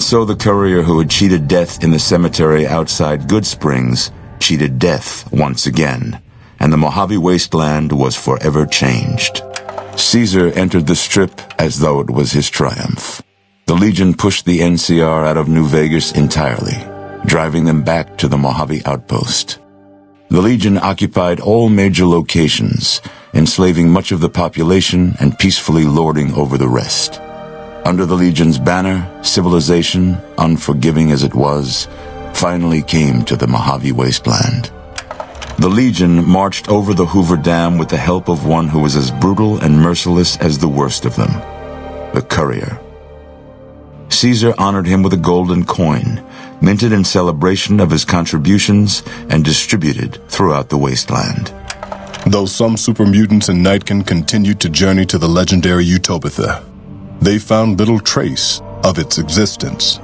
And so the courier who had cheated death in the cemetery outside Good Springs cheated death once again, and the Mojave wasteland was forever changed. Caesar entered the Strip as though it was his triumph. The Legion pushed the NCR out of New Vegas entirely, driving them back to the Mojave outpost. The Legion occupied all major locations, enslaving much of the population and peacefully lording over the rest. Under the Legion's banner, civilization, unforgiving as it was, finally came to the Mojave wasteland. The Legion marched over the Hoover Dam with the help of one who was as brutal and merciless as the worst of them, the courier. Caesar honored him with a golden coin, minted in celebration of his contributions and distributed throughout the wasteland. Though some super mutants in Nightkin continued to journey to the legendary Utopia, they found little trace of its existence.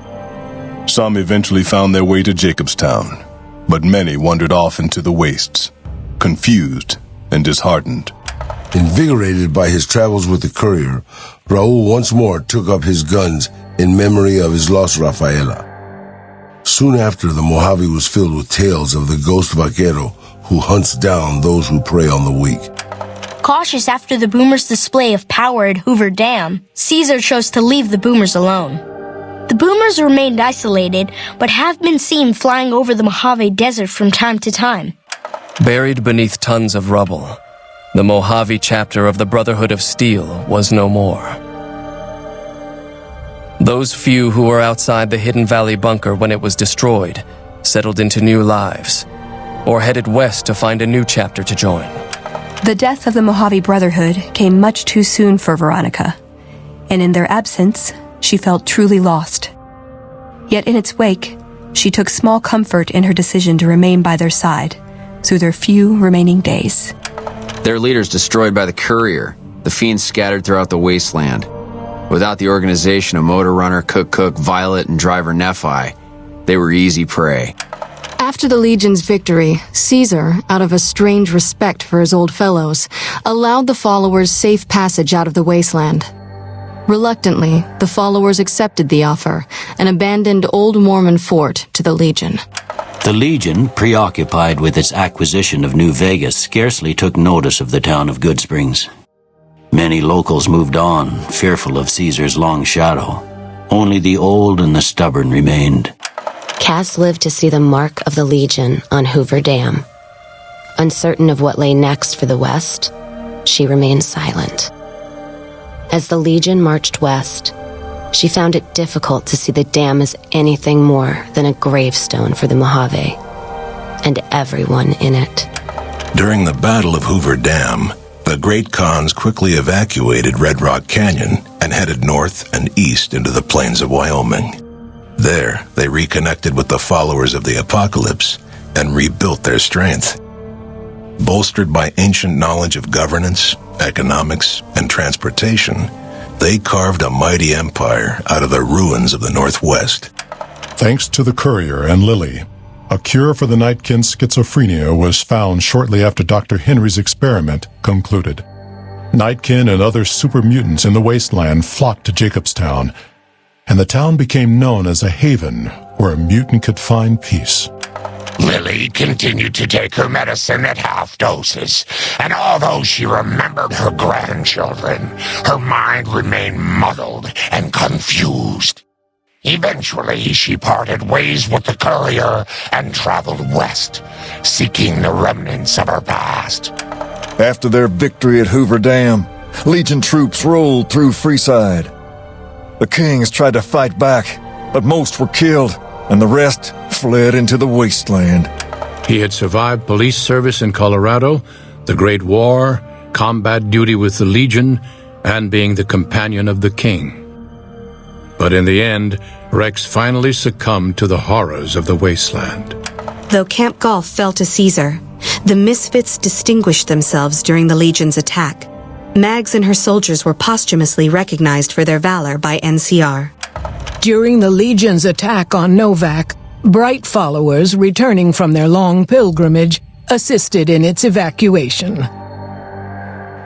Some eventually found their way to Jacobstown, but many wandered off into the wastes, confused and disheartened. Invigorated by his travels with the courier, Raul once more took up his guns in memory of his lost Rafaela. Soon after, the Mojave was filled with tales of the ghost vaquero who hunts down those who prey on the weak. Cautious after the Boomers' display of power at Hoover Dam, Caesar chose to leave the Boomers alone. The Boomers remained isolated, but have been seen flying over the Mojave Desert from time to time. Buried beneath tons of rubble, the Mojave chapter of the Brotherhood of Steel was no more. Those few who were outside the Hidden Valley bunker when it was destroyed settled into new lives, or headed west to find a new chapter to join. The death of the Mojave Brotherhood came much too soon for Veronica, and in their absence, she felt truly lost. Yet in its wake, she took small comfort in her decision to remain by their side through their few remaining days. Their leaders destroyed by the courier, the fiends scattered throughout the wasteland. Without the organization of Motor Runner, Cook, Violet, and Driver Nephi, they were easy prey. After the Legion's victory, Caesar, out of a strange respect for his old fellows, allowed the followers safe passage out of the wasteland. Reluctantly, the followers accepted the offer and abandoned Old Mormon Fort to the Legion. The Legion, preoccupied with its acquisition of New Vegas, scarcely took notice of the town of Good Springs. Many locals moved on, fearful of Caesar's long shadow. Only the old and the stubborn remained. Cass lived to see the mark of the Legion on Hoover Dam. Uncertain of what lay next for the West, she remained silent. As the Legion marched west, she found it difficult to see the dam as anything more than a gravestone for the Mojave and everyone in it. During the Battle of Hoover Dam, the Great Khans quickly evacuated Red Rock Canyon and headed north and east into the plains of Wyoming. There, they reconnected with the followers of the Apocalypse and rebuilt their strength. Bolstered by ancient knowledge of governance, economics, and transportation, they carved a mighty empire out of the ruins of the Northwest. Thanks to the courier and Lily, a cure for the Nightkin's schizophrenia was found shortly after Dr. Henry's experiment concluded. Nightkin and other super mutants in the wasteland flocked to Jacobstown, and the town became known as a haven where a mutant could find peace. Lily continued to take her medicine at half doses, and although she remembered her grandchildren, her mind remained muddled and confused. Eventually, she parted ways with the courier and traveled west, seeking the remnants of her past. After their victory at Hoover Dam, Legion troops rolled through Freeside. The Kings tried to fight back, but most were killed, and the rest fled into the wasteland. He had survived police service in Colorado, the Great War, combat duty with the Legion, and being the companion of the King. But in the end, Rex finally succumbed to the horrors of the wasteland. Though Camp Golf fell to Caesar, the Misfits distinguished themselves during the Legion's attack. Mags and her soldiers were posthumously recognized for their valor by NCR. During the Legion's attack on Novak, Bright followers returning from their long pilgrimage assisted in its evacuation.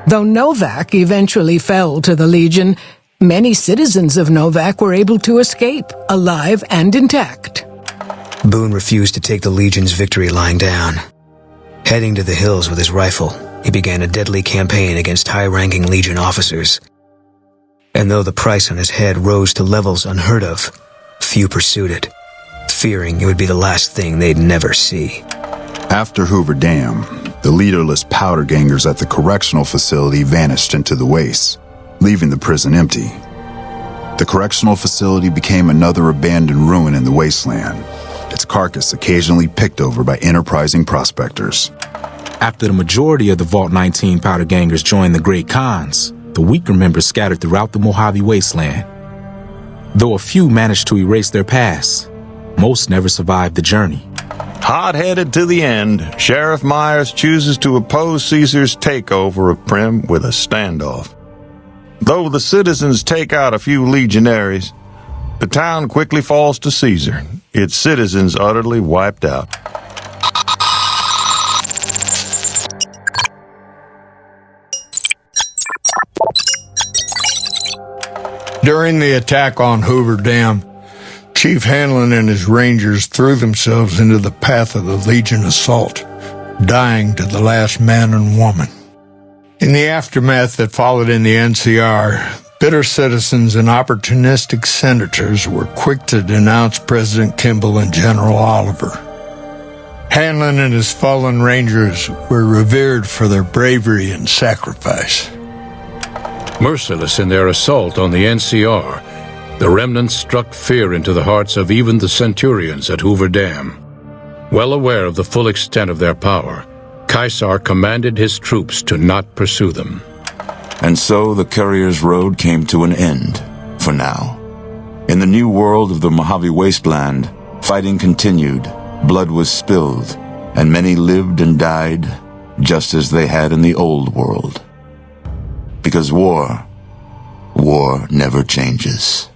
Though Novak eventually fell to the Legion, Many citizens of Novak were able to escape, alive and intact. Boone refused to take the Legion's victory lying down. Heading to the hills with his rifle, he began a deadly campaign against high-ranking Legion officers. And though the price on his head rose to levels unheard of, few pursued it, fearing it would be the last thing they'd never see. After Hoover Dam, the leaderless powder gangers at the correctional facility vanished into the wastes, leaving the prison empty. The correctional facility became another abandoned ruin in the wasteland, its carcass occasionally picked over by enterprising prospectors. After the majority of the Vault 19 powder gangers joined the Great Khans, the weaker members scattered throughout the Mojave wasteland. Though a few managed to erase their past, most never survived the journey. Hot-headed to the end, Sheriff Myers chooses to oppose Caesar's takeover of Primm with a standoff. Though the citizens take out a few legionaries, the town quickly falls to Caesar, its citizens utterly wiped out. During the attack on Hoover Dam, Chief Hanlon and his rangers threw themselves into the path of the Legion assault, dying to the last man and woman. In the aftermath that followed in the NCR, bitter citizens and opportunistic senators were quick to denounce President Kimball and General Oliver. Hanlon and his fallen rangers were revered for their bravery and sacrifice. Merciless in their assault on the NCR, the remnants struck fear into the hearts of even the centurions at Hoover Dam. Well aware of the full extent of their power, Caesar commanded his troops to not pursue them. And so the courier's road came to an end, for now. In the new world of the Mojave Wasteland, fighting continued, blood was spilled, and many lived and died just as they had in the old world. Because war never changes.